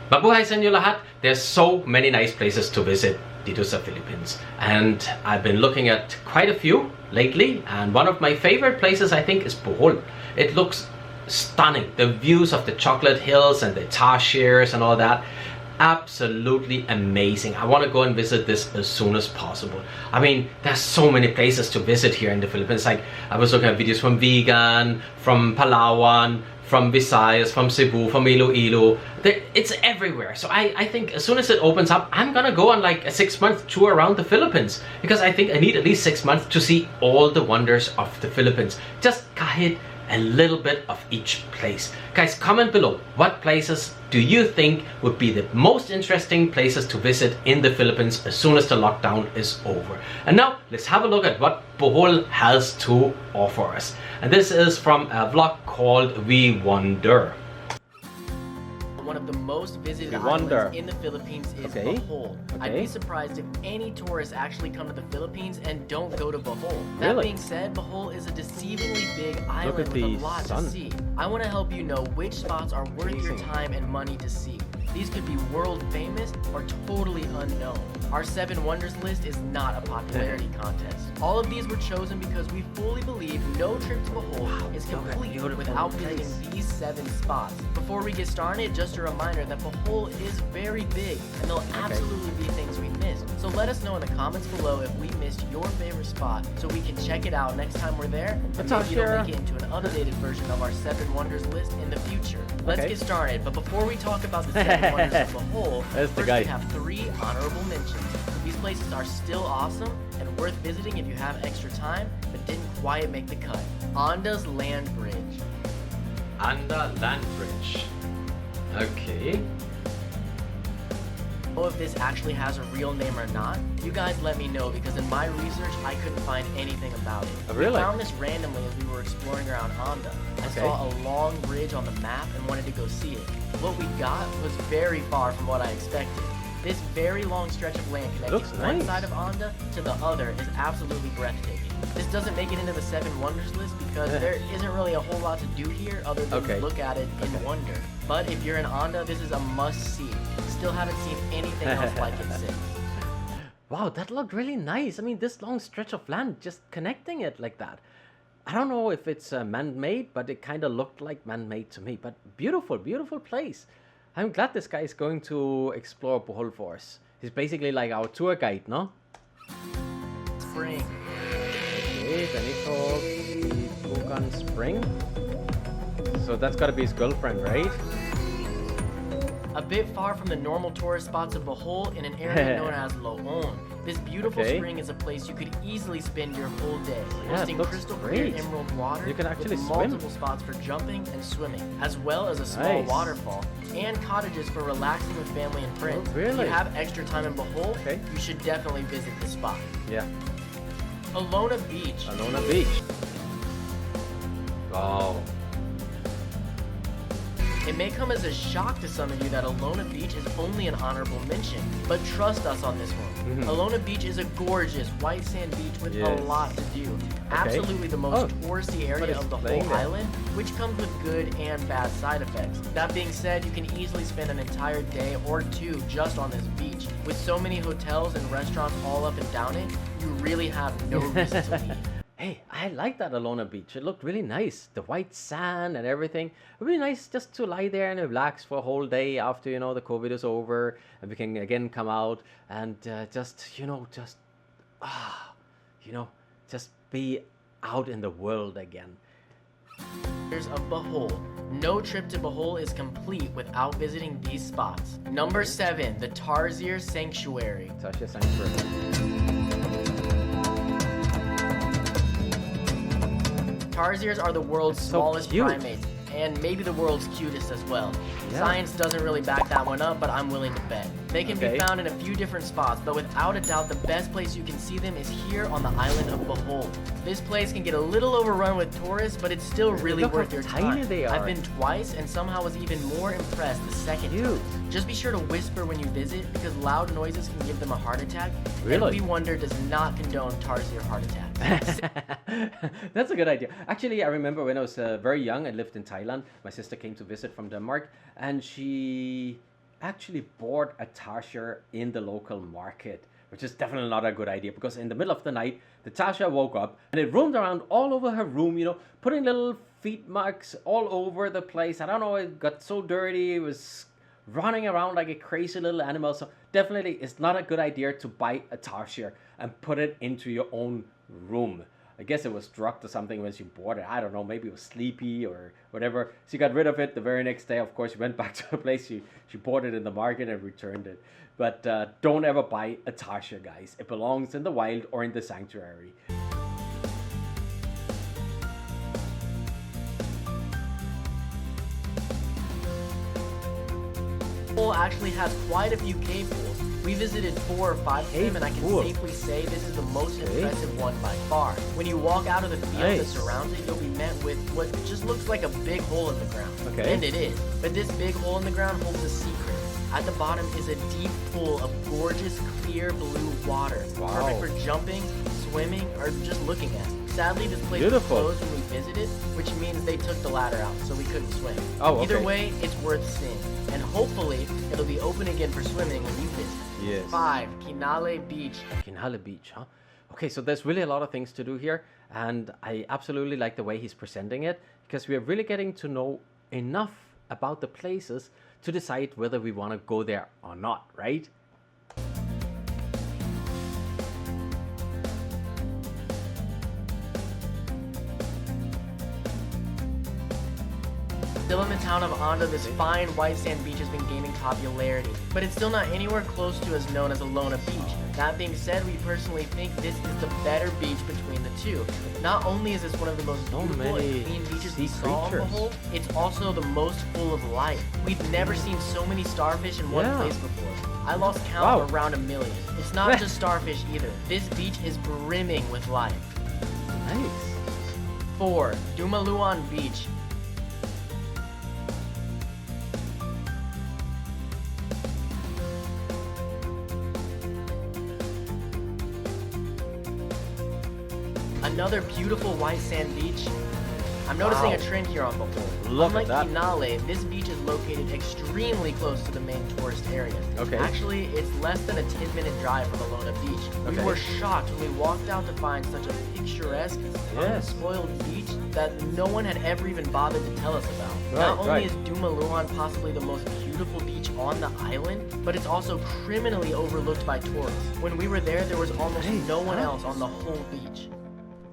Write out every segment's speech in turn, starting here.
Mabuhay sa inyo lahat. There's so many nice places to visit dito sa Philippines. And I've been looking at quite a few lately. And one of my favorite places, I think, is Bohol. It looks stunning. The views of the chocolate hills and the tarsiers and all that. Absolutely amazing. I want to go and visit this as soon as possible. I mean, there's so many places to visit here in the Philippines. Like, I was looking at videos from Vigan, from Palawan, from Visayas, from Cebu, from Iloilo. It's everywhere. So I think as soon as it opens up, I'm gonna go on like a 6-month tour around the Philippines, because I think I need at least 6 months to see all the wonders of the Philippines. Just kahit a little bit of each place. Guys, comment below, what places do you think would be the most interesting places to visit in the Philippines as soon as the lockdown is over? And now, let's have a look at what Bohol has to offer us. And this is from a vlog called We Wonder. One of the most visited islands in the Philippines is Bohol. I'd be surprised if any tourists actually come to the Philippines and don't go to Bohol. That being said, Bohol is a deceivingly big island with a lot to see. I want to help you know which spots are worth your time and money to see. These could be world famous or totally unknown. Our 7 wonders list is not a popularity contest. All of these were chosen because we fully believe no trip to Bohol is complete without visiting these 7 spots. Before we get started, just a reminder that Bohol is very big and there'll absolutely be things we missed. So let us know in the comments below if we missed your favorite spot so we can check it out next time we're there, and maybe it'll make it into an updated version of our 7 wonders list in the future. Let's get started, but before we talk about the 7 wonders of Bohol, first we have 3 honorable mentions. These places are still awesome and worth visiting if you have extra time, but didn't quite make the cut. Anda's Land Bridge. Anda Land Bridge. Okay. I don't know if this actually has a real name or not. You guys let me know, because in my research I couldn't find anything about it. Oh, really? We found this randomly as we were exploring around Anda. I saw a long bridge on the map and wanted to go see it. What we got was very far from what I expected. This very long stretch of land connecting one side of Anda to the other is absolutely breathtaking. This doesn't make it into the 7 wonders list because there isn't really a whole lot to do here other than look at it in wonder. But if you're in Anda, this is a must-see. Still haven't seen anything else like it since. Wow, that looked really nice. I mean, this long stretch of land, just connecting it like that. I don't know if it's man-made, but it kind of looked like man-made to me. But beautiful, beautiful place. I'm glad this guy is going to explore Bohol for us. He's basically like our tour guide, no? Spring. Okay, then he called the Bukan Spring. So that's gotta be his girlfriend, right? A bit far from the normal tourist spots of Bohol, in an area known as Loon. This beautiful spring is a place you could easily spend your whole day, hosting crystal clear emerald water. You can actually with swim. multiple spots for jumping and swimming, as well as a small waterfall, and cottages for relaxing with family and friends. Oh, really? If you have extra time in Bohol, you should definitely visit this spot. Yeah. Alona Beach. Alona Beach. Wow. It may come as a shock to some of you that Alona Beach is only an honorable mention, but trust us on this one. Alona Beach is a gorgeous white sand beach with a lot to do. Absolutely the most touristy area of the whole island, which comes with good and bad side effects. That being said, you can easily spend an entire day or 2 just on this beach. With so many hotels and restaurants all up and down it, you really have no reason to leave. Hey, I like that Alona Beach. It looked really nice. The white sand and everything. Really nice just to lie there and relax for a whole day after, you know, the COVID is over. And we can again come out and just be out in the world again. Of Bohol. No trip to Bohol is complete without visiting these spots. Number 7, the Tarsier Sanctuary. Tarsier Sanctuary. Tarsiers are the world's smallest primates, and maybe the world's cutest as well. Science doesn't really back that one up, but I'm willing to bet. They can be found in a few different spots, but without a doubt the best place you can see them is here on the island of Bohol. This place can get a little overrun with tourists, but it's still really worth your time. I've been twice and somehow was even more impressed the second time. Just be sure to whisper when you visit, because loud noises can give them a heart attack. And We Wonder does not condone Tarsier heart attacks. That's a good idea. Actually, I remember when I was very young, I lived in Thailand. My sister came to visit from Denmark, and she actually bought a Tasha in the local market, which is definitely not a good idea because in the middle of the night, the Tasha woke up and it roamed around all over her room, you know, putting little feet marks all over the place. I don't know, it got so dirty, it was running around like a crazy little animal. So definitely it's not a good idea to buy a Tasha and put it into your own room. I guess it was drugged or something when she bought it. I don't know, maybe it was sleepy or whatever. She got rid of it the very next day. Of course, she went back to the place. She bought it in the market and returned it. But don't ever buy a Tasha, guys. It belongs in the wild or in the sanctuary. Bohol actually has quite a few cave pools. We visited 4 or 5 of them, and I can safely say this is the most impressive one by far. When you walk out of the field that surrounds it, you'll be met with what just looks like a big hole in the ground. And it is. But this big hole in the ground holds a secret. At the bottom is a deep pool of gorgeous, clear blue water. Perfect for jumping, swimming, or just looking at. Sadly, this place was closed when we visited, which means they took the ladder out, so we couldn't swim. Either way, it's worth seeing. And hopefully, it'll be open again for swimming when you visit. 5. Kinale Beach. Kinale Beach, huh? Okay, so there's really a lot of things to do here, and I absolutely like the way he's presenting it, because we are really getting to know enough about the places to decide whether we want to go there or not, right? Still in the town of Anda, this fine white sand beach has been gaining popularity, but it's still not anywhere close to as known as Alona Beach. That being said, we personally think this is the better beach between the two. Not only is this one of the most beautiful and clean beaches we saw on Bohol, it's also the most full of life. We've never seen so many starfish in one place before. I lost count around 1 million. It's not just starfish either. This beach is brimming with life. Nice. 4. Dumaluan Beach. Another beautiful white sand beach. I'm noticing a trend here on Bohol. Unlike Kinale, this beach is located extremely close to the main tourist area. Actually, it's less than a 10-minute drive from Alona Beach. We were shocked when we walked out to find such a picturesque, unspoiled beach that no one had ever even bothered to tell us about. Not only is Dumaluan possibly the most beautiful beach on the island, but it's also criminally overlooked by tourists. When we were there was almost no one else on the whole beach.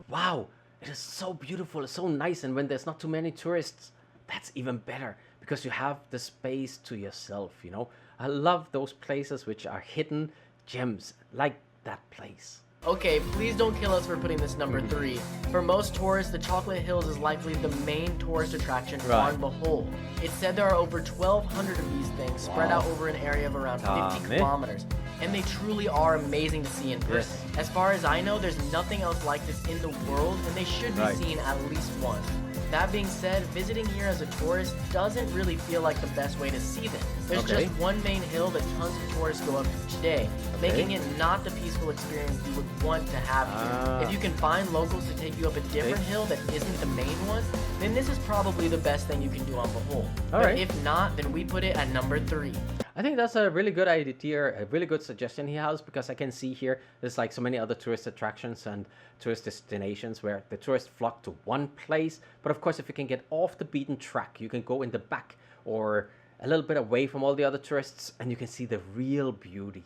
Wow, it is so beautiful, it's so nice, and when there's not too many tourists, that's even better because you have the space to yourself, you know. I love those places which are hidden gems, like that place. Okay, please don't kill us for putting this number 3. For most tourists, the Chocolate Hills is likely the main tourist attraction on Bohol. It's said there are over 1,200 of these things spread out over an area of around 50 kilometers. And they truly are amazing to see in person. As far as I know, there's nothing else like this in the world, and they should be seen at least once. That being said, visiting here as a tourist doesn't really feel like the best way to see them. There's just one main hill that tons of tourists go up each day, making it not the peaceful experience you would want to have here. If you can find locals to take you up a different hill that isn't the main one, then this is probably the best thing you can do on Bohol. But if not, then we put it at number 3. I think that's a really good idea, a really good suggestion he has, because I can see here there's like so many other tourist attractions and tourist destinations where the tourists flock to one place. But of course, if you can get off the beaten track, you can go in the back or a little bit away from all the other tourists and you can see the real beauty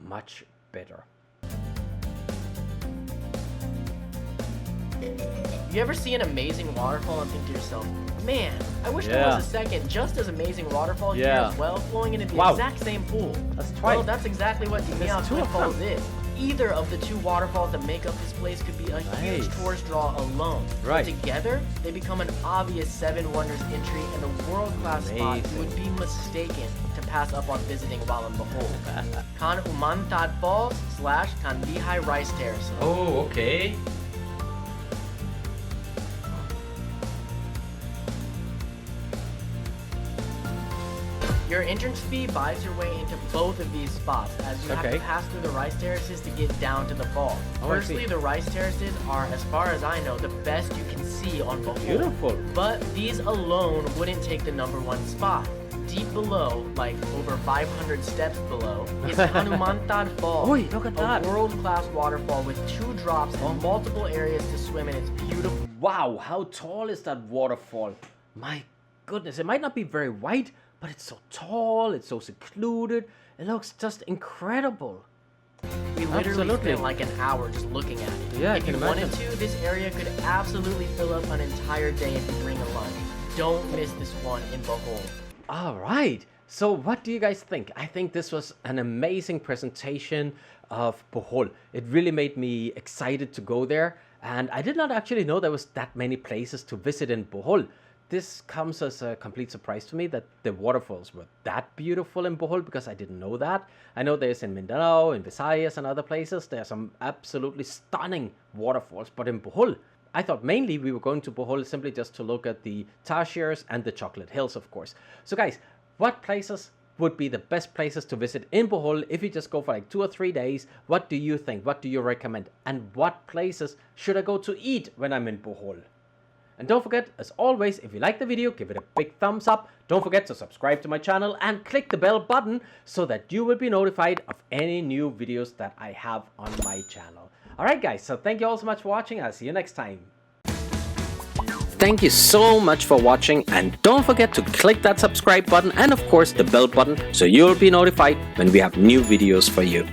much better. You ever see an amazing waterfall and think to yourself, man, I wish there was a second just as amazing waterfall here as well, flowing into the exact same pool. That's twice. Well, that's exactly what Dumaluan Falls is. Either of the 2 waterfalls that make up this place could be a huge tourist draw alone. But together, they become an obvious 7 wonders entry and a world-class spot you would be mistaken to pass up on visiting while in Bohol. Kan Umantad Falls / Kan Lihai Rice Terraces. Oh, okay. Your entrance fee buys your way into both of these spots, as you have to pass through the rice terraces to get down to the falls. Firstly, the rice terraces are, as far as I know, the best you can see on Bohol. Beautiful. But these alone wouldn't take the number 1 spot. deep below, like over 500 steps below, is Hanumantan Falls. Oi, look at that. A world-class waterfall with 2 drops and multiple areas to swim in. It's beautiful. Wow, how tall is that waterfall? My goodness, it might not be very wide, but it's so tall, it's so secluded. It looks just incredible. We literally spent like an hour just looking at it. Yeah, if you wanted to, this area could absolutely fill up an entire day if you bring a lunch. Don't miss this one in Bohol. All right. So what do you guys think? I think this was an amazing presentation of Bohol. It really made me excited to go there. And I did not actually know there was that many places to visit in Bohol. This comes as a complete surprise to me that the waterfalls were that beautiful in Bohol, because I didn't know that. I know there's in Mindanao, in Visayas and other places, there are some absolutely stunning waterfalls. But in Bohol, I thought mainly we were going to Bohol simply just to look at the tarsiers and the chocolate hills, of course. So guys, what places would be the best places to visit in Bohol if you just go for like 2 or 3 days? What do you think? What do you recommend? And what places should I go to eat when I'm in Bohol? And don't forget, as always, if you like the video, give it a big thumbs up. Don't forget to subscribe to my channel and click the bell button so that you will be notified of any new videos that I have on my channel. Alright guys, so thank you all so much for watching. I'll see you next time. Thank you so much for watching, and don't forget to click that subscribe button and of course the bell button so you'll be notified when we have new videos for you.